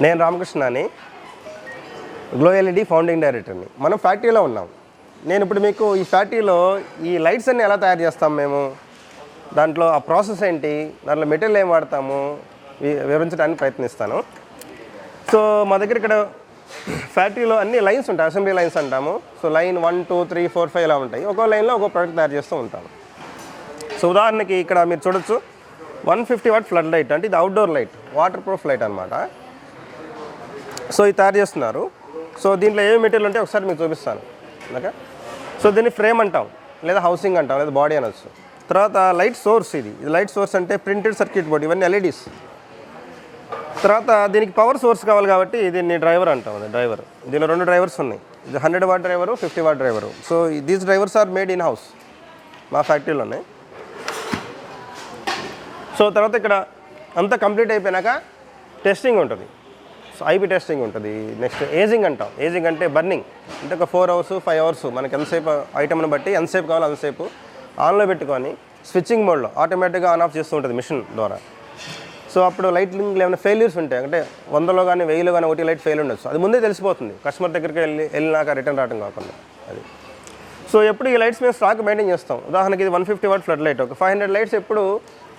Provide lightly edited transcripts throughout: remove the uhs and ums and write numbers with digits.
నేను రామకృష్ణని, glow LED founding డైరెక్టర్ని. మనం ఫ్యాక్టరీలో ఉన్నాం. నేను ఇప్పుడు మీకు ఈ ఫ్యాక్టరీలో ఈ లైట్స్ అన్ని ఎలా తయారు చేస్తాం మేము, దాంట్లో ఆ ప్రాసెస్ ఏంటి, దాంట్లో మెటీరియల్ ఏం వాడతాము వివరించడానికి ప్రయత్నిస్తాను. సో మా దగ్గర ఇక్కడ ఫ్యాక్టరీలో అన్ని లైన్స్ ఉంటాయి, అసెంబ్లీ లైన్స్ అంటాము. సో లైన్ 1 2 3 4 5 ఇలా ఉంటాయి. ఒక్కో లైన్లో ఒక్కో ప్రోడక్ట్ తయారు చేస్తూ ఉంటాము. సో ఉదాహరణకి ఇక్కడ మీరు చూడొచ్చు 150 వాట్ ఫ్లడ్ లైట్, అంటే ఇది outdoor light, water proof light అనమాట. సో ఇది తయారు చేస్తున్నారు. సో దీంట్లో ఏమి మెటీరియల్ ఉంటే ఒకసారి మీకు చూపిస్తాను. ఓకే, సో దీన్ని ఫ్రేమ్ అంటాం, లేదా హౌసింగ్ అంటాం, లేదా బాడీ అనొచ్చు. తర్వాత లైట్ సోర్స్, ఇది లైట్ సోర్స్ అంటే ప్రింటెడ్ సర్క్యూట్ బోర్డ్, ఇవన్నీ ఎల్ఈడీస్. తర్వాత దీనికి పవర్ సోర్స్ కావాలి కాబట్టి దీన్ని డ్రైవర్ అంటాం. అది డ్రైవర్. దీనిలో 2 డ్రైవర్స్ ఉన్నాయి, ఇది 100 watt driver, 50 watt driver. So these drivers are made in house, మా ఫ్యాక్టరీలోనే. సో తర్వాత ఇక్కడ అంతా కంప్లీట్ అయిపోయినాక టెస్టింగ్ ఉంటుంది. సో ఐపీ టెస్టింగ్ ఉంటుంది. నెక్స్ట్ ఏజింగ్ అంటాం. ఏజింగ్ అంటే బర్నింగ్, అంటే ఒక 4 అవర్స్ 5 అవర్స్ మనకి ఎంతసేపు ఐటమ్ని బట్టి ఎంతసేపు కావాలో అంతసేపు ఆన్లో పెట్టుకొని స్విచ్చింగ్ మోడ్లో ఆటోమేటిక్గా ఆన్ ఆఫ్ చేస్తూ ఉంటుంది మిషన్ ద్వారా. సో అప్పుడు లైటింగ్లో ఏమైనా ఫెయిల్యూర్స్ ఉంటాయి, అంటే 100లో కానీ 1000లో కానీ ఒకటి లైట్ ఫెయిల్ ఉండొచ్చు, అది ముందే తెలిసిపోతుంది కస్టమర్ దగ్గరికి వెళ్ళినాక రిటర్న్ రావడం కాకుండా. అది సో ఎప్పుడు ఈ లైట్స్ మేము స్టాక్ మెయింటైన్ చేస్తాం. ఉదాహరణకి ఇది 150 వాట్ ఫ్లడ్ లైట్, ఒక 500 లైట్స్ ఎప్పుడు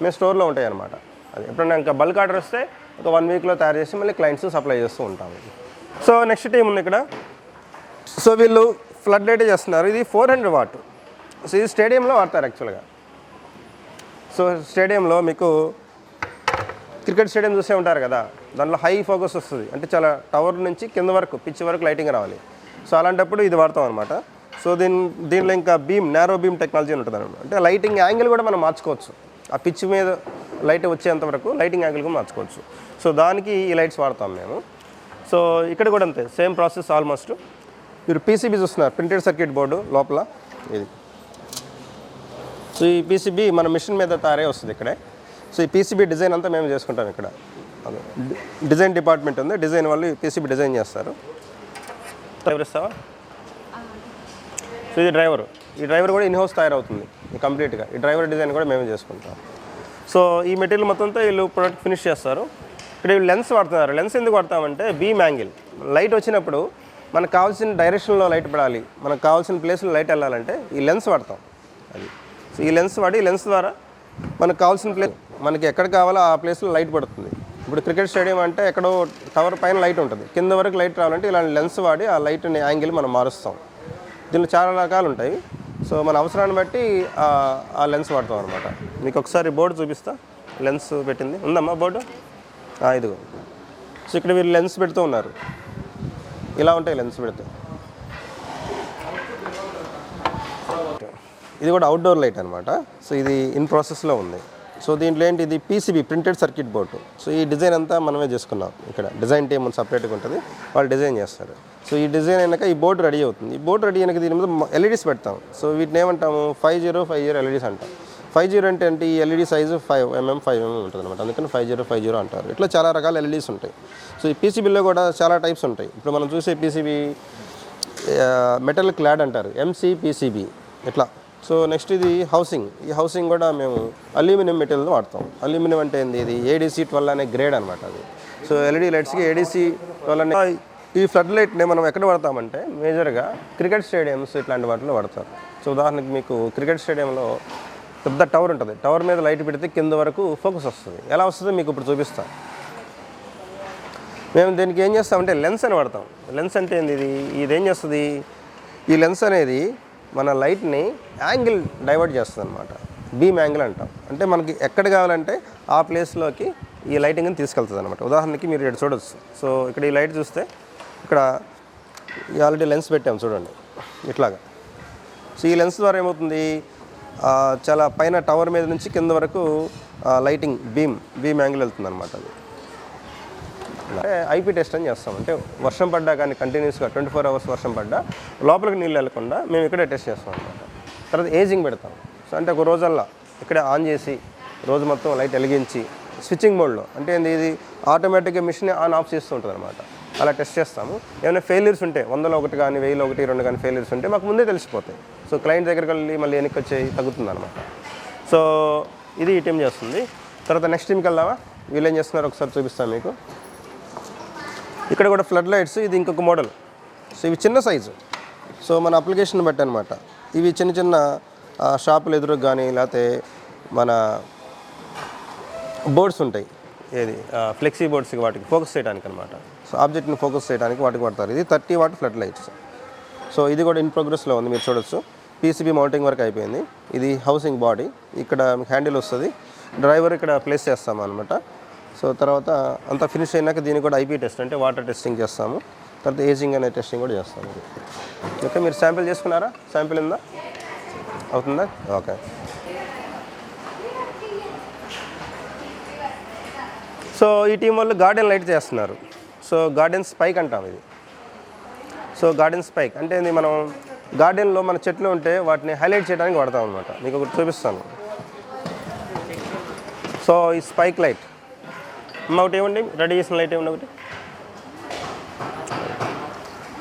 మేము స్టోర్లో ఉంటాయి అనమాట. అది ఎప్పుడైనా ఇంకా బల్క్ ఆర్డర్ వస్తే ఒక 1 వీక్లో తయారు చేసి మళ్ళీ క్లయింట్స్ సప్లై చేస్తూ ఉంటాము. సో నెక్స్ట్ టీం ఉంది ఇక్కడ. సో వీళ్ళు ఫ్లడ్ లైట్ చేస్తున్నారు. ఇది 400 వాట్. సో ఇది స్టేడియంలో వాడతారు యాక్చువల్గా. సో స్టేడియంలో మీకు క్రికెట్ స్టేడియం చూసే ఉంటారు కదా, దాంట్లో హై ఫోకస్ వస్తుంది, అంటే చాలా టవర్ నుంచి కింద వరకు పిచ్ వరకు లైటింగ్ రావాలి. సో అలాంటప్పుడు ఇది వాడతాం అనమాట. సో దీనిలో ఇంకా నారో బీమ్ టెక్నాలజీ ఉంటుంది అనమాట. అంటే లైటింగ్ యాంగిల్ కూడా మనం మార్చుకోవచ్చు, ఆ పిచ్ మీద లైట్ వచ్చేంత వరకు లైటింగ్ యాంగిల్ కూడా మార్చుకోవచ్చు. సో దానికి ఈ లైట్స్ వాడతాం మేము. సో ఇక్కడ కూడా అంతే, సేమ్ ప్రాసెస్ ఆల్మోస్ట్. మీరు పీసీబీ చూస్తున్నారు, ప్రింటెడ్ సర్క్యూట్ బోర్డు లోపల ఇది. సో ఈ పీసీబీ మన మిషన్ మీద తయారై వస్తుంది ఇక్కడే. సో ఈ పీసీబీ డిజైన్ అంతా మేము చేసుకుంటాం ఇక్కడ. అదే డిజైన్ డిపార్ట్మెంట్ ఉంది, డిజైన్ వాళ్ళు పీసీబీ డిజైన్ చేస్తారు. డ్రైవర్ ఇస్తావా? సో ఇది డ్రైవర్. ఈ డ్రైవర్ కూడా ఇన్హౌస్ తయారవుతుంది కంప్లీట్గా. ఈ డ్రైవర్ డిజైన్ కూడా మేమే చేసుకుంటాం. సో ఈ మెటీరియల్ మొత్తంతో వీళ్ళు ప్రొడక్ట్ ఫినిష్ చేస్తారు. ఇక్కడ వీళ్ళు లెన్స్ వాడుతున్నారు. లెన్స్ ఎందుకు వాడతామంటే బీమ్ యాంగిల్, లైట్ వచ్చినప్పుడు మనకు కావాల్సిన డైరెక్షన్లో లైట్ పడాలి, మనకు కావాల్సిన ప్లేస్లో లైట్ వెళ్ళాలంటే ఈ లెన్స్ వాడతాం. అది సో ఈ లెన్స్ వాడి, లెన్స్ ద్వారా మనకు కావాల్సిన ప్లేస్, మనకి ఎక్కడ కావాలో ఆ ప్లేస్లో లైట్ పడుతుంది. ఇప్పుడు క్రికెట్ స్టేడియం అంటే ఎక్కడో టవర్ పైన లైట్ ఉంటుంది, కింద వరకు లైట్ రావాలంటే ఇలాంటి లెన్స్ వాడి ఆ లైట్ యాంగిల్ మనం మారుస్తాం. దీనిలో చాలా రకాలు ఉంటాయి. సో మన అవసరాన్ని బట్టి ఆ లెన్స్ వాడతాం అనమాట. మీకు ఒకసారి బోర్డు చూపిస్తా, లెన్స్ పెట్టింది ఉందమ్మా బోర్డు, ఇదిగో. సో ఇక్కడ వీళ్ళు లెన్స్ పెడుతూ ఉన్నారు, ఇలా ఉంటాయి లెన్స్ పెడితే. ఇది కూడా అవుట్డోర్ లైట్ అనమాట. సో ఇది ఇన్ ప్రాసెస్లో ఉంది. సో దీంట్లో ఏంటి, ఇది PCB printed circuit board. So ఈ డిజైన్ అంతా మనమే చేసుకున్నాం. ఇక్కడ డిజైన్ టీమ్ సపరేట్గా ఉంటుంది, వాళ్ళు డిజైన్ చేస్తారు. సో ఈ డిజైన్ అయినాక ఈ బోర్డు రెడీ అవుతుంది. ఈ బోర్డు రెడీ అయినాక దీని మీద ఎల్ఈడీస్ పెడతాం. సో వీటిని ఏమంటాము, 5050 ఎల్ఈడీస్ అంటాం. 50 అంటే ఈ ఎల్ఈడీ సైజు 5mm 5mm ఉంటుంది అనమాట, అందుకని 5050 అంటారు. ఇట్లా చాలా రకాల ఎల్ఈడీస్ ఉంటాయి. సో ఈ పీసీబీలో కూడా చాలా టైప్స్ ఉంటాయి. ఇప్పుడు మనం చూసే పీసీబీ మెటల్ క్లాడ్ అంటారు, ఎంసీపీసీబీ ఇట్లా. సో నెక్స్ట్ ఇది హౌసింగ్. ఈ హౌసింగ్ కూడా మేము అల్యూమినియం మెటీరియల్ వాడతాం. అల్యూమినియం అంటే ఏంది, ఇది ఏడీసీ 12 అనే గ్రేడ్ అనమాట అది. సో ఎల్ఈడీ లైట్స్కి ఏడీసీ 12 అనే. ఈ ఫ్లడ్ లైట్ని మనం ఎక్కడ వాడతామంటే మేజర్గా క్రికెట్ స్టేడియంస్ ఇట్లాంటి వాటిలో వాడతారు. సో ఉదాహరణకి మీకు క్రికెట్ స్టేడియంలో పెద్ద టవర్ ఉంటుంది, టవర్ మీద లైట్ పెడితే కింద వరకు ఫోకస్ వస్తుంది. ఎలా వస్తుందో మీకు ఇప్పుడు చూపిస్తాను. మేము దీనికి ఏం చేస్తామంటే లెన్స్ అని వాడతాం. లెన్స్ అంటే ఏంది, ఇదేం చేస్తుంది, ఈ లెన్స్ అనేది మన లైట్ని యాంగిల్ డైవర్ట్ చేస్తుంది అనమాట. బీమ్ యాంగిల్ అంటాం. అంటే మనకి ఎక్కడ కావాలంటే ఆ ప్లేస్లోకి ఈ లైటింగ్ని తీసుకెళ్తుంది అనమాట. ఉదాహరణకి మీరు ఇక్కడ చూడొచ్చు. సో ఇక్కడ ఈ లైట్ చూస్తే ఇక్కడ ఆల్రెడీ లెన్స్ పెట్టాము చూడండి ఇట్లాగా. సో ఈ లెన్స్ ద్వారా ఏమవుతుంది, చాలా పైన టవర్ మీద నుంచి కింద వరకు లైటింగ్ బీమ్ యాంగిల్ వెళ్తుంది అనమాట. అది అంటే ఐపీ టెస్ట్ అని చేస్తాం. అంటే వర్షం పడ్డా కానీ కంటిన్యూస్గా 24 అవర్స్ వర్షం పడ్డా లోపలికి నీళ్ళు వెళ్ళకుండా మేము ఇక్కడే టెస్ట్ చేస్తాం అనమాట. తర్వాత ఏజింగ్ పెడతాం. సో అంటే ఒక రోజల్లా ఇక్కడే ఆన్ చేసి రోజు మొత్తం లైట్ వెలిగించి స్విచ్చింగ్ మోడ్లో, అంటే ఇది ఆటోమేటిక్గా మిషన్ ఆన్ ఆఫ్ చేస్తూ ఉంటుంది అనమాట. అలా టెస్ట్ చేస్తాము. ఏమైనా ఫెయిల్యూర్స్ ఉంటే 100లో 1 కానీ 1000లో 1 2 కానీ ఫెయిల్యూర్స్ ఉంటే మాకు ముందే తెలిసిపోతాయి. సో క్లయింట్ దగ్గరికి వెళ్ళి మళ్ళీ వెనక్కి వచ్చి తగ్గుతుంది అనమాట. సో ఇది ఈ టీం చేస్తుంది. తర్వాత నెక్స్ట్ టీంకి వెళ్దామా, వీళ్ళు ఏం చేస్తున్నారో ఒకసారి చూపిస్తాను మీకు. ఇక్కడ కూడా ఫ్లడ్ లైట్స్, ఇది ఇంకొక మోడల్. సో ఇవి చిన్న సైజు, సో మన అప్లికేషన్ బట్టి అనమాట. ఇవి చిన్న చిన్న షాపులు ఎదురుకు కానీ లేకపోతే మన బోర్డ్స్ ఉంటాయి, ఏది ఫ్లెక్సీ బోర్డ్స్కి వాటికి ఫోకస్ చేయడానికి అనమాట. సో ఆబ్జెక్ట్ని ఫోకస్ చేయడానికి వాటికి వాడతారు. ఇది 30 వాట్ ఫ్లడ్ లైట్స్. సో ఇది కూడా ఇన్ ప్రోగ్రెస్లో ఉంది, మీరు చూడొచ్చు. పీసీబీ మౌంటింగ్ వరకు అయిపోయింది. ఇది హౌసింగ్ బాడీ, ఇక్కడ హ్యాండిల్ వస్తుంది, డ్రైవర్ ఇక్కడ ప్లేస్ చేస్తాము అనమాట. సో తర్వాత అంతా ఫినిష్ అయినాక దీనికి కూడా ఐపీ టెస్ట్ అంటే వాటర్ టెస్టింగ్ చేస్తాము. తర్వాత ఏజింగ్ అనే టెస్టింగ్ కూడా చేస్తాము. ఓకే, మీరు శాంపిల్ చేసుకున్నారా? శాంపిల్ ఉందా? అవుతుందా? ఓకే. సో ఈ టీం వాళ్ళు గార్డెన్ లైట్ చేస్తున్నారు. సో గార్డెన్ స్పైక్ అంటాం ఇది. సో గార్డెన్ స్పైక్ అంటే ఇది మనం గార్డెన్లో మన చెట్లు ఉంటే వాటిని హైలైట్ చేయడానికి వాడతాం అనమాట. మీకు ఒకటి చూపిస్తాను. సో ఈ స్పైక్ లైట్ ఒకటి ఏమండి, రెడీ చేసిన లైట్ ఏమన్నా ఒకటి.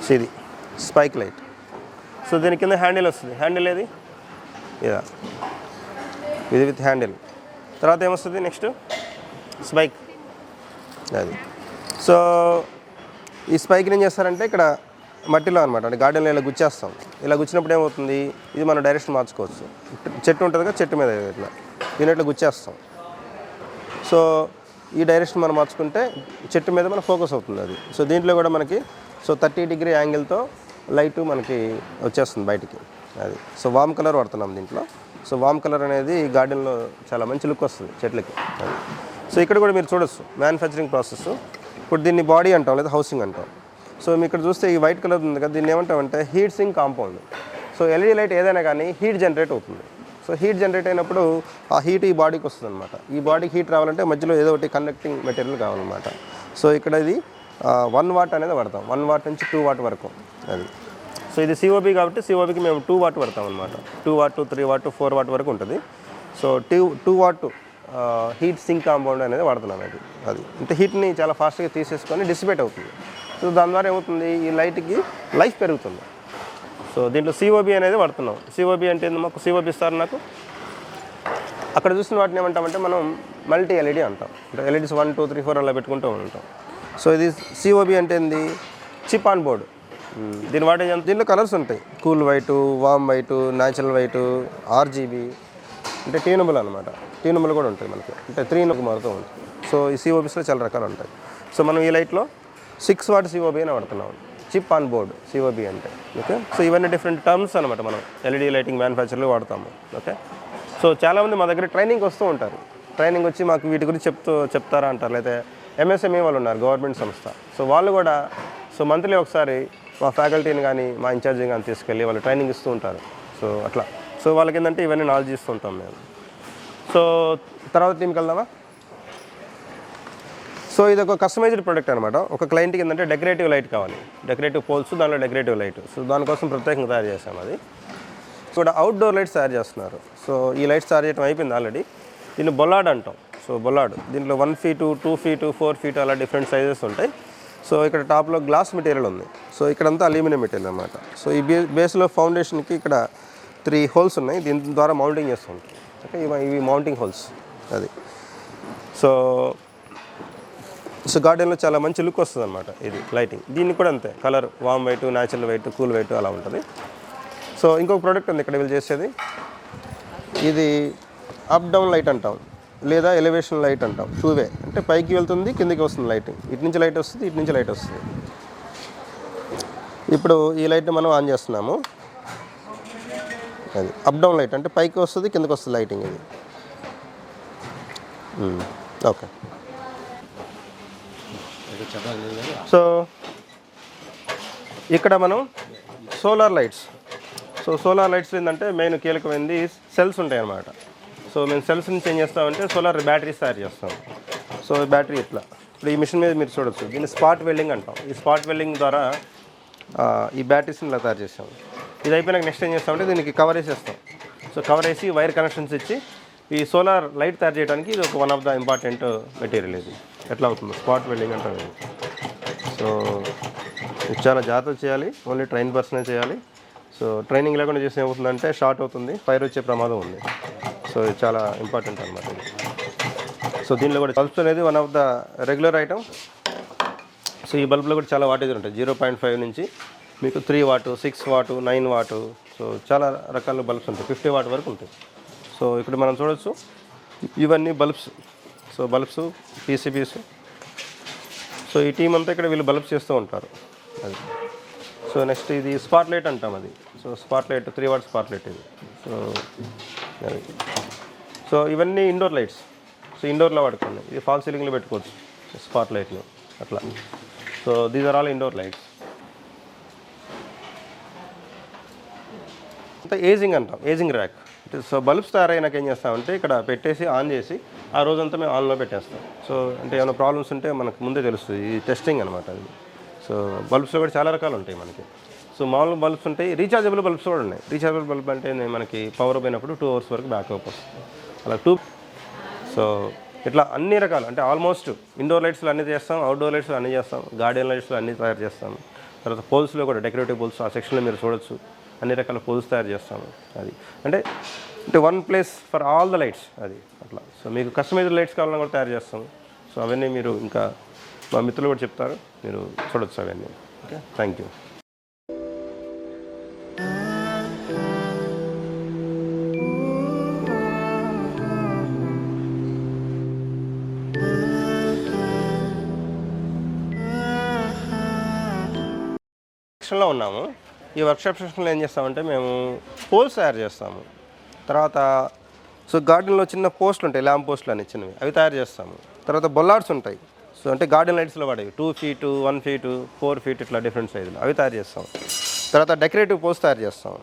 సో ఇది స్పైక్ లైట్. సో దీని కింద హ్యాండిల్ వస్తుంది. హ్యాండిల్ ఏది? ఇదా, ఇది విత్ హ్యాండిల్. తర్వాత ఏమొస్తుంది నెక్స్ట్? స్పైక్ అది. సో ఈ స్పైక్ని ఏం చేస్తారంటే ఇక్కడ మట్టిలో అనమాట, అంటే గార్డెన్లో ఇలా గుచ్చేస్తాం. ఇలా గుచ్చినప్పుడు ఏమవుతుంది, ఇది మనం డైరెక్షన్ మార్చుకోవచ్చు. చెట్టు ఉంటుంది కదా, చెట్టు మీద ఇట్లా దీని ఇట్లా గుచ్చేస్తాం. సో ఈ డైరెక్షన్ మనం మార్చుకుంటే చెట్టు మీద మన ఫోకస్ అవుతుంది అది. సో దీంట్లో కూడా మనకి 30 డిగ్రీ యాంగిల్తో లైటు మనకి వచ్చేస్తుంది బయటికి అది. సో వామ్ కలర్ వాడుతున్నాం దీంట్లో. సో వామ్ కలర్ అనేది గార్డెన్లో చాలా మంచి లుక్ వస్తుంది చెట్లకి అది. సో ఇక్కడ కూడా మీరు చూడొచ్చు మ్యానుఫ్యాక్చరింగ్ ప్రాసెస్. ఇప్పుడు దీన్ని బాడీ అంటాం లేదా హౌసింగ్ అంటాం. సో మీ ఇక్కడ చూస్తే ఈ వైట్ కలర్ ఉంది కదా, దీన్ని ఏమంటామంటే heat sink compound. So LED light ఏదైనా కానీ హీట్ జనరేట్ అవుతుంది. సో హీట్ జనరేట్ అయినప్పుడు ఆ హీట్ ఈ బాడీకి వస్తుంది అనమాట. ఈ బాడీకి హీట్ రావాలంటే మధ్యలో ఏదో ఒకటి కండక్టింగ్ మెటీరియల్ కావాలన్నమాట. సో ఇక్కడ ఇది 1 వాట్ అనేది వాడతాం, 1 వాట్ నుంచి 2 వాట్ వరకు అది. సో ఇది సిఓబి కాబట్టి సిఓబికి మేము 2 వాట్ వాడతాం అనమాట. 2 వాట్, 3 వాట్, 4 వాట్ వరకు ఉంటుంది. So 2 what heat sink compound అనేది వాడుతున్నాం అది. అంటే హీట్ని చాలా ఫాస్ట్గా తీసేసుకొని డిసిపేట్ అవుతుంది. సో దాని ద్వారా ఏమవుతుంది, ఈ లైట్కి లైఫ్ పెరుగుతుంది. సో దీంట్లో సిఓబి అనేది వాడుతున్నాం. సిఓబి అంటే మాకు సిఓబి ఇస్తారు నాకు. అక్కడ చూసిన వాటిని ఏమంటామంటే మనం మల్టీ ఎల్ఈడి అంటాం. అంటే ఎల్ఈడీస్ 1, 2, 3, 4 అలా పెట్టుకుంటూ ఉంటాం. సో ఇది సిఓబి అంటే ఏంది, చిప్ ఆన్ బోర్డు. దీని వాడే దీంట్లో కలర్స్ ఉంటాయి, కూల్ వైటు, వామ్ వైటు, న్యాచురల్ వైటు, ఆర్జీబీ, అంటే ట్యూనబుల్ అనమాట. ట్యూనబుల్ కూడా ఉంటుంది మనకి, అంటే 3 మారుతూ ఉంటుంది. సో ఈ సిఓబీస్లో చాలా రకాలు ఉంటాయి. సో మనం ఈ లైట్లో 6 వాట్ సిఓబి అని వాడుతున్నాం, చిప్ ఆన్ బోర్డ్ సిఓబి అంటే. ఓకే, సో ఇవన్నీ డిఫరెంట్ టర్మ్స్ అనమాట మనం ఎల్ఈడి లైటింగ్ మ్యానుఫ్యాక్చర్లో వాడతాము. ఓకే, సో చాలామంది మా దగ్గర ట్రైనింగ్ వస్తూ ఉంటారు. ట్రైనింగ్ వచ్చి మాకు వీటి గురించి చెప్తారా అంటారు. లేదా ఎంఎస్ఎంఈ వాళ్ళు ఉన్నారు, గవర్నమెంట్ సంస్థ. సో వాళ్ళు కూడా సో మంత్లీ ఒకసారి మా ఫ్యాకల్టీని కానీ మా ఇన్ఛార్జిని కానీ తీసుకెళ్ళి వాళ్ళు ట్రైనింగ్ ఇస్తూ ఉంటారు. సో అట్లా సో వాళ్ళకి ఏంటంటే ఇవన్నీ నాలెడ్జ్ ఇస్తూ ఉంటాం మేము. సో తర్వాత టీంకి వెళ్దామా. సో ఇది ఒక కస్టమైజ్డ్ ప్రోడక్ట్ అనమాట. ఒక క్లయింట్కి ఏంటంటే డెకరేటివ్ లైట్ కావాలి, డెకరేటివ్ పోల్స్, దానిలో డెకరేటివ్ లైట్. సో దానికోసం ప్రత్యేకంగా తయారు చేసాము అది. కూడా అవుట్డోర్ లైట్స్ తయారు చేస్తున్నారు. సో ఈ లైట్స్ తయారు చేయడం అయిపోయింది ఆల్రెడీ. దీన్ని బొల్లాడ్ అంటాం. సో బొల్లాడ్ దీంట్లో 1 ఫీటు, 2 ఫీటు, 4 ఫీటు అలా డిఫరెంట్ సైజెస్ ఉంటాయి. సో ఇక్కడ టాప్లో గ్లాస్ మెటీరియల్ ఉంది. సో ఇక్కడంతా అల్యూమినియం మెటీరియల్ అనమాట. సో ఈ బేస్లో ఫౌండేషన్కి ఇక్కడ 3 హోల్స్ ఉన్నాయి, దీని ద్వారా మౌంటింగ్ చేస్తూ ఉంటాం. ఓకే, ఇవి మౌంటింగ్ హోల్స్ అది. సో గార్డెన్లో చాలా మంచి లుక్ వస్తుంది అనమాట ఇది లైటింగ్. దీన్ని కూడా అంతే, కలర్ వామ్ white, natural white, cool white అలా ఉంటుంది. సో ఇంకొక ప్రోడక్ట్ ఉంది ఇక్కడ వీళ్ళు చేసేది, ఇది అప్ డౌన్ లైట్ అంటాం లేదా ఎలివేషన్ లైట్ అంటాం. 2 వే, అంటే పైకి వెళ్తుంది, కిందికి వస్తుంది లైటింగ్. ఇటు నుంచి లైట్ వస్తుంది, ఇటు నుంచి లైట్ వస్తుంది. ఇప్పుడు ఈ లైట్ని మనం ఆన్ చేస్తున్నాము. అది అప్ డౌన్ లైట్, అంటే పైకి వస్తుంది, కిందకి వస్తుంది లైటింగ్ ఇది. ఓకే, సో ఇక్కడ మనం solar lights. So solar lights ఏంటంటే మెయిన్ కీలకమైనది సెల్స్ ఉంటాయి అన్నమాట. సో మేము సెల్స్ నుంచి ఏం చేస్తామంటే సోలార్ బ్యాటరీస్ తయారు చేస్తాం. సో బ్యాటరీ ఇట్లా ఇప్పుడు ఈ మిషన్ మీద మీరు చూడొచ్చు, దీన్ని స్పాట్ వెల్డింగ్ అంటాం. ఈ స్పాట్ వెల్డింగ్ ద్వారా ఈ బ్యాటరీస్ని ఇలా తయారు చేస్తాం. ఇది అయిపోయినాక నెక్స్ట్ ఏం చేస్తామంటే దీనికి కవర్ వేసేస్తాం. సో కవర్ వేసి వైర్ కనెక్షన్స్ ఇచ్చి ఈ సోలార్ లైట్ తయారు చేయడానికి ఇది ఒక one of the important material. ఇది ఎట్లా అవుతుంది, స్పాట్ వెల్డింగ్ అంటారు. సో ఇది చాలా జాగ్రత్త చేయాలి, ఓన్లీ ట్రైన్ పర్సనే చేయాలి. సో ట్రైనింగ్ లేకుండా చేస్తే ఏమవుతుందంటే షార్ట్ అవుతుంది, ఫైర్ వచ్చే ప్రమాదం ఉంది. సో ఇది చాలా ఇంపార్టెంట్ అనమాట ఇది. సో దీనిలో కూడా బల్బ్స్ అనేది one of the regular item. So ఈ బల్బ్లో కూడా చాలా వాటేజ్ ఉంటాయి, 0.5 నుంచి మీకు 3 వాట్, 6 వాట్, 9 వాట్. సో చాలా రకాల బల్బ్స్ ఉంటాయి, 50 వాట్ వరకు ఉంటాయి. సో ఇక్కడ మనం చూడొచ్చు ఇవన్నీ bulbs. So bulbs, PCBs. So ఈ టీం అంతా ఇక్కడ వీళ్ళు బల్బ్స్ చేస్తూ ఉంటారు అది. సో నెక్స్ట్ ఇది స్పాట్ లైట్ అంటాం అది. So spot light 3 watt spot light ఇది. సో అది. సో ఇవన్నీ ఇండోర్ లైట్స్. సో ఇండోర్లో వాడుకోండి, ఇది ఫాల్ సీలింగ్లో పెట్టుకోవచ్చు స్పాట్ లైట్లు అట్లా. So these are all indoor lights. అంతా ఏజింగ్ అంటాం, ఏజింగ్ ర్యాక్. సో బల్బ్స్ తయారైనాక ఏం చేస్తామంటే ఇక్కడ పెట్టేసి ఆన్ చేసి ఆ రోజంతా మేము ఆన్లో పెట్టేస్తాం. సో అంటే ఏమైనా ప్రాబ్లమ్స్ ఉంటే మనకు ముందే తెలుస్తుంది, ఇది టెస్టింగ్ అనమాట అది. సో బల్బ్స్లో కూడా చాలా రకాలు ఉంటాయి మనకి. సో మామూలు బల్బ్స్ ఉంటాయి, రీఛార్జబుల్ బల్బ్స్ కూడా ఉన్నాయి. రీఛార్జబుల్ బల్బ్ అంటే మనకి పవర్ పోయినప్పుడు 2 అవర్స్ వరకు బ్యాకప్ వస్తుంది అలా 2. సో ఇట్లా అన్ని రకాలు అంటే ఆల్మోస్ట్ ఇండోర్ లైట్స్లో అన్నీ చేస్తాం, అవుట్డోర్ లైట్స్లో అన్నీ చేస్తాం, గార్డెన్ లైట్స్లో అన్నీ తయారు చేస్తాం. తర్వాత పోల్స్లో కూడా డెకరేటివ్ పోల్స్ ఆ సెక్షన్లో మీరు చూడొచ్చు, అన్ని రకాల పోల్స్ తయారు చేస్తాము అది. అంటే one place for all the lights అది అట్లా. సో మీకు కస్టమైజ్డ్ లైట్స్ కావాలని కూడా తయారు చేస్తాము. సో అవన్నీ మీరు ఇంకా మా మిత్రులు కూడా చెప్తారు, మీరు చూడొచ్చు అవన్నీ. Okay, thank you. సెక్షన్లో ఉన్నాము. ఈ వర్క్షాప్ సెక్షన్లో ఏం చేస్తామంటే మేము పోల్స్ తయారు చేస్తాము. తర్వాత సో గార్డెన్లో చిన్న పోస్టులు ఉంటాయి, ల్యాంప్ పోస్టులు అని చిన్నవి, అవి తయారు చేస్తాము. తర్వాత బొల్లార్డ్స్ ఉంటాయి. సో అంటే గార్డెన్ లైట్స్లో వాడేవి 2 feet, 1 feet, 4 feet ఇట్లా డిఫరెంట్ సైజులు, అవి తయారు చేస్తాం. తర్వాత డెకరేటివ్ పోల్స్ తయారు చేస్తాం.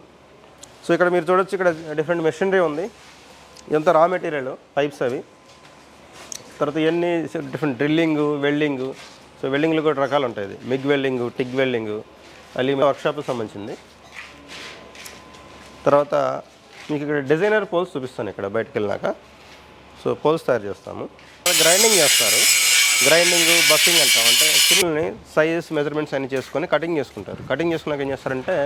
సో ఇక్కడ మీరు చూడొచ్చు, ఇక్కడ డిఫరెంట్ మెషినరీ ఉంది. ఇదంతా రా మెటీరియల్, పైప్స్ అవి. తర్వాత ఇవన్నీ డిఫరెంట్ డ్రిల్లింగ్, వెల్డింగ్. సో వెల్డింగ్లో కూడా రకాలు ఉంటాయి, మిగ్ వెల్డింగ్, టిగ్ వెల్డింగ్, అది వర్క్షాప్కి సంబంధించింది. తర్వాత మీకు ఇక్కడ డిజైనర్ పోల్స్ చూపిస్తాను ఇక్కడ బయటకు వెళ్ళినాక. సో పోల్స్ తయారు చేస్తాము. గ్రైండింగ్ చేస్తారు, గ్రైండింగ్, బఫింగ్ అంటాం. అంటే చిల్ని సైజ్ మెజర్మెంట్స్ అన్ని చేసుకొని కటింగ్ చేసుకుంటారు. కటింగ్ చేసుకున్నాక ఏం చేస్తారంటే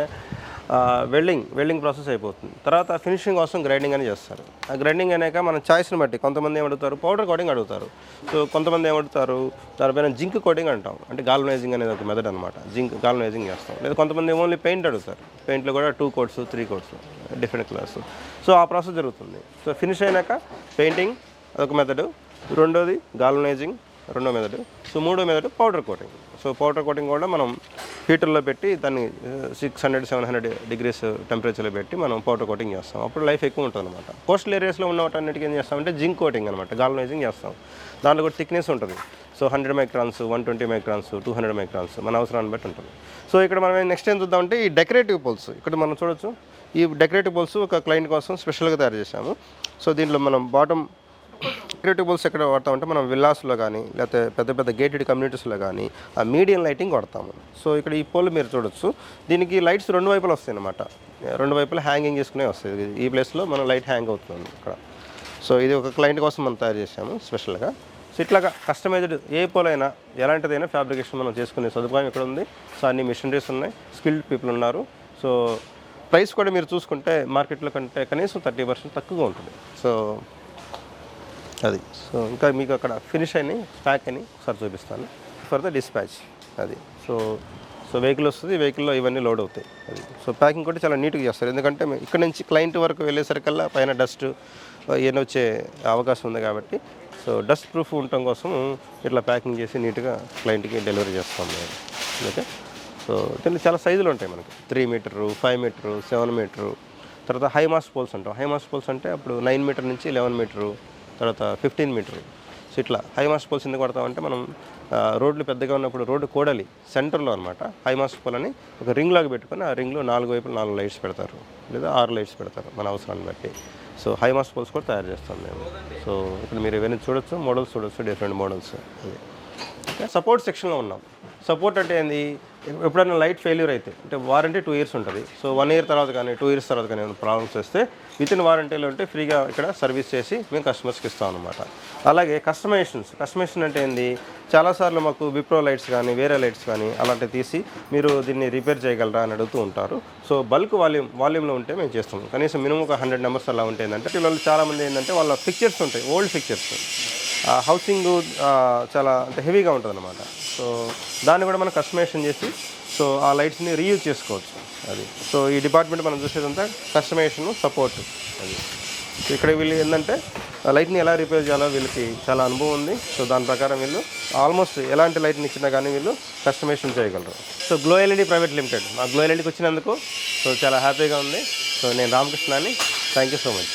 వెల్డింగ్ ప్రాసెస్ అయిపోతుంది. తర్వాత ఫినిషింగ్ కోసం గ్రైండింగ్ అని చేస్తారు. ఆ గ్రైండింగ్ అయినాక మన చాయిస్ని బట్టి కొంతమంది ఏమడుగుతారు పౌడర్ కోటింగ్ అడుగుతారు. సో కొంతమంది ఏమడుగుతారు దానిపైన జింక్ కోటింగ్ అంటాం, అంటే గాల్వనైజింగ్ అనేది ఒక మెథడ్ అనమాట. గాల్వనైజింగ్ చేస్తాం. లేదా కొంతమంది ఓన్లీ పెయింట్ అడుగుతారు. పెయింట్లో కూడా 2 coats, 3 coats different colours. So ఆ ప్రాసెస్ జరుగుతుంది. సో ఫినిష్ అయినాక పెయింటింగ్ అదొక మెథడు, రెండోది గాల్వనైజింగ్ రెండో మెథడ్. సో మూడో method powder coating. So powder coating కూడా మనం హీటర్లో పెట్టి దాన్ని 600-700 degrees టెంపరేచర్లో పెట్టి మనం పౌడర్ కోటింగ్ చేస్తాం. అప్పుడు లైఫ్ ఎక్కువ ఉంటుంది అనమాట. కోస్టల్ ఏరియాస్లో ఉన్న వాటన్నిటికీ ఏం చేస్తామంటే జింక్ కోటింగ్ అనమాట, గాల్వనైజింగ్ చేస్తాం. దాంట్లో కూడా థిక్నెస్ ఉంటుంది. సో 100 microns, 120 microns, 200 microns మన అవసరాన్ని బట్టి ఉంటుంది. సో ఇక్కడ మనం నెక్స్ట్ ఏం చూద్దామంటే ఈ డెకరేటివ్ పోల్స్. ఇక్కడ మనం చూడొచ్చు, ఈ డెకరేటివ్ పోల్స్ ఒక క్లయింట్ కోసం స్పెషల్గా తయారు చేశాము. సో దీంట్లో మనం బాటమ్ డెకరేటివ్ పోల్స్ ఎక్కడ వాడతామంటే మనం విల్లాస్లో కానీ లేకపోతే పెద్ద పెద్ద గేటెడ్ కమ్యూనిటీస్లో కానీ ఆ మీడియం లైటింగ్ వాడతాము. సో ఇక్కడ ఈ పోల్ మీరు చూడొచ్చు, దీనికి లైట్స్ 2 వైపులు వస్తాయి అన్నమాట. 2 వైపులు హ్యాంగింగ్ చేసుకునే వస్తాయి. ఈ ప్లేస్లో మనం లైట్ హ్యాంగ్ అవుతుంది ఇక్కడ. సో ఇది ఒక క్లయింట్ కోసం మనం తయారు చేసాము స్పెషల్గా. సో ఇట్లాగా కస్టమైజ్డ్ ఏ పోల్ అయినా ఎలాంటిదైనా ఫ్యాబ్రికేషన్ మనం చేసుకునే సదుపాయం ఇక్కడ ఉంది. సో అన్ని మిషనరీస్ ఉన్నాయి, స్కిల్డ్ పీపుల్ ఉన్నారు. సో ప్రైస్ కూడా మీరు చూసుకుంటే మార్కెట్లో కంటే కనీసం 30% తక్కువగా ఉంటుంది. సో అది. సో ఇంకా మీకు అక్కడ ఫినిష్ అయిన ప్యాక్ అని ఒకసారి చూపిస్తాను ఫర్ ద డిస్పాచ్ అది. సో వెహికల్ వస్తుంది, వెహికల్లో ఇవన్నీ లోడ్ అవుతాయి అది. సో ప్యాకింగ్ కూడా చాలా నీట్గా చేస్తారు, ఎందుకంటే ఇక్కడ నుంచి క్లయింట్ వరకు వెళ్ళేసరికల్లా పైన డస్ట్ ఇవన్నీ వచ్చే అవకాశం ఉంది కాబట్టి. సో డస్ట్ ప్రూఫ్ ఉండటం కోసం ఇట్లా ప్యాకింగ్ చేసి నీట్గా క్లయింట్కి డెలివరీ చేస్తాం మేము. ఓకే. సో దీంట్లో చాలా సైజులు ఉంటాయి మనకి, 3 meter, 5 meter, 7 meter. తర్వాత హై మాస్ట్ పోల్స్ అంటాం. హై మాస్ట్ పోల్స్ అంటే అప్పుడు 9 meter నుంచి 11 meter, తర్వాత 15 meter. సో ఇట్లా హై మాస్ట్ పోల్స్ ఎందుకు పడతామంటే మనం రోడ్లు పెద్దగా ఉన్నప్పుడు రోడ్డు కోడలి సెంటర్లో అనమాట హై మాస్ట్ పోల్ అని ఒక రింగ్ లాగా పెట్టుకొని ఆ రింగ్లో 4 వైపులు 4 లైట్స్ పెడతారు, లేదా 6 లైట్స్ పెడతారు మన అవసరాన్ని బట్టి. సో హై మాస్ట్ పోల్స్ కూడా తయారు చేస్తాం మేము. సో ఇక్కడ మీరు ఇవన్నీ చూడొచ్చు, మోడల్స్ చూడొచ్చు, డిఫరెంట్ మోడల్స్. అది సపోర్ట్ సెక్షన్లో ఉన్నాం. సపోర్ట్ అంటే ఏంది, ఎప్పుడైనా లైట్ ఫెయిల్యూర్ అయితే అంటే వారంటీ 2 ఇయర్స్ ఉంటుంది. సో 1 ఇయర్ తర్వాత కానీ 2 ఇయర్స్ తర్వాత కానీ ఏమైనా ప్రాబ్లమ్స్ వస్తే విత్ ఇన్ వారంటీలో ఉంటే ఫ్రీగా ఇక్కడ సర్వీస్ చేసి మేము కస్టమర్స్కి ఇస్తాం అనమాట. అలాగే కస్టమైజేషన్ అంటే ఏంది, చాలాసార్లు మాకు విప్రో లైట్స్ కానీ వేరే లైట్స్ కానీ అలాంటివి తీసి మీరు దీన్ని రిపేర్ చేయగలరా అని అడుగుతూ ఉంటారు. సో బల్క్ వాల్యూమ్లో ఉంటే మేము చేస్తాం. కనీసం మినిమం ఒక 100 నెంబర్స్ అలా ఉంటే ఏంటంటే వీళ్ళు చాలామంది ఏంటంటే వాళ్ళ పిక్చర్స్ ఉంటాయి, ఓల్డ్ పిక్చర్స్, హౌసింగ్ చాలా అంటే హెవీగా ఉంటుంది అనమాట. సో దాన్ని కూడా మనం కస్టమైజేషన్ చేసి సో ఆ లైట్స్ని రీయూజ్ చేసుకోవచ్చు. అది సో ఈ డిపార్ట్మెంట్ మనం చూసేదంతా కస్టమైజేషన్ సపోర్ట్. అది సో ఇక్కడ వీళ్ళు ఏంటంటే లైట్ని ఎలా రిపేర్ చేయాలో వీళ్ళకి చాలా అనుభవం ఉంది. సో దాని ప్రకారం వీళ్ళు ఆల్మోస్ట్ ఎలాంటి లైట్ని ఇచ్చినా కానీ వీళ్ళు కస్టమైజేషన్ చేయగలరు. So glow LED private limited మా గ్లో ఎల్ఈడికి వచ్చినందుకు సో చాలా హ్యాపీగా ఉంది. సో నేను రామకృష్ణని, థ్యాంక్ యూ సో మచ్.